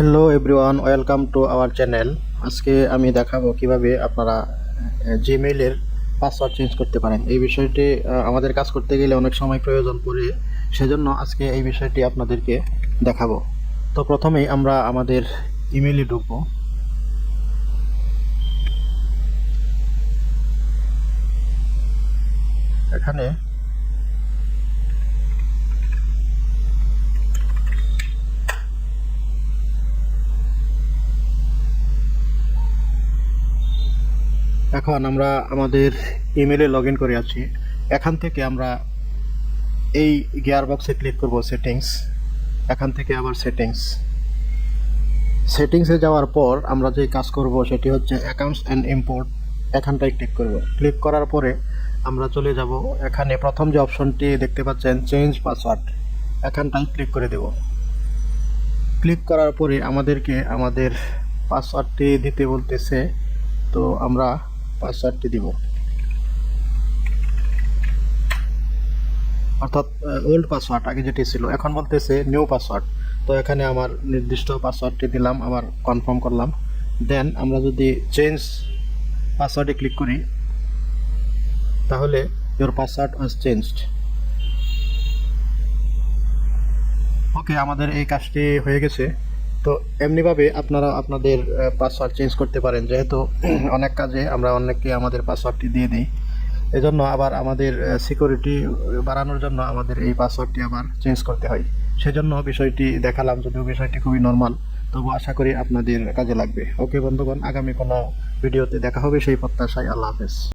Hello everyone, welcome to our channel. আজকে আমি দেখাবো কিভাবে আপনারা জিমেইলের পাসওয়ার্ড চেঞ্জ করতে পারেন। এই বিষয়টি আমাদের কাজ করতে গেলে অনেক সময় প্রয়োজন পড়ে, সেজন্য আজকে এই বিষয়টি আপনাদেরকে দেখাবো। তো প্রথমেই আমরা আমাদের ইমেইলে ঢুকবো। এখানে এখন আমরা আমাদের ইমেইলে লগ ইন করে আছি। এখান থেকে আমরা এই গিয়ার বক্সে ক্লিক করব, সেটিংস। এখান থেকে আবার সেটিংসে যাওয়ার পর আমরা যে কাজ করব সেটি হচ্ছে অ্যাকাউন্টস অ্যান্ড ইম্পোর্ট। এখানটায় ক্লিক করব। ক্লিক করার পরে আমরা চলে যাব, এখানে প্রথম যে অপশনটি দেখতে পাচ্ছেন চেঞ্জ পাসওয়ার্ড, এখানটায় ক্লিক করে দেব। ক্লিক করার পরে আমাদেরকে আমাদের পাসওয়ার্ডটি দিতে বলতেছে, তো আমরা পাসওয়ার্ডটি দিব, অর্থাৎ ওল্ড পাসওয়ার্ড আগে যেটি ছিল। এখন বলতেছে নিউ পাসওয়ার্ড, তো এখানে আমার নির্দিষ্ট পাসওয়ার্ডটি দিলাম, আবার কনফার্ম করলাম। দেন আমরা যদি চেঞ্জ পাসওয়ার্ডে ক্লিক করি, তাহলে ইওর পাসওয়ার্ড ওয়াজ চেঞ্জড। ওকে, আমাদের এই কাজটি হয়ে গেছে। তো এমনিভাবে আপনারা আপনাদের পাসওয়ার্ড চেঞ্জ করতে পারেন, যেহেতু অনেক কাজে আমরা অনেককে আমাদের পাসওয়ার্ডটি দিয়ে দিই। এজন্য আবার আমাদের সিকিউরিটি বাড়ানোর জন্য আমাদের এই পাসওয়ার্ডটি আবার চেঞ্জ করতে হয়। সেজন্য বিষয়টি দেখালাম, যদিও বিষয়টি খুবই নর্মাল, তবু আশা করি আপনাদের কাজে লাগবে। ওকে বন্ধুগণ, আগামী কোনো ভিডিওতে দেখা হবে সেই প্রত্যাশায়। আল্লাহ হাফেজ।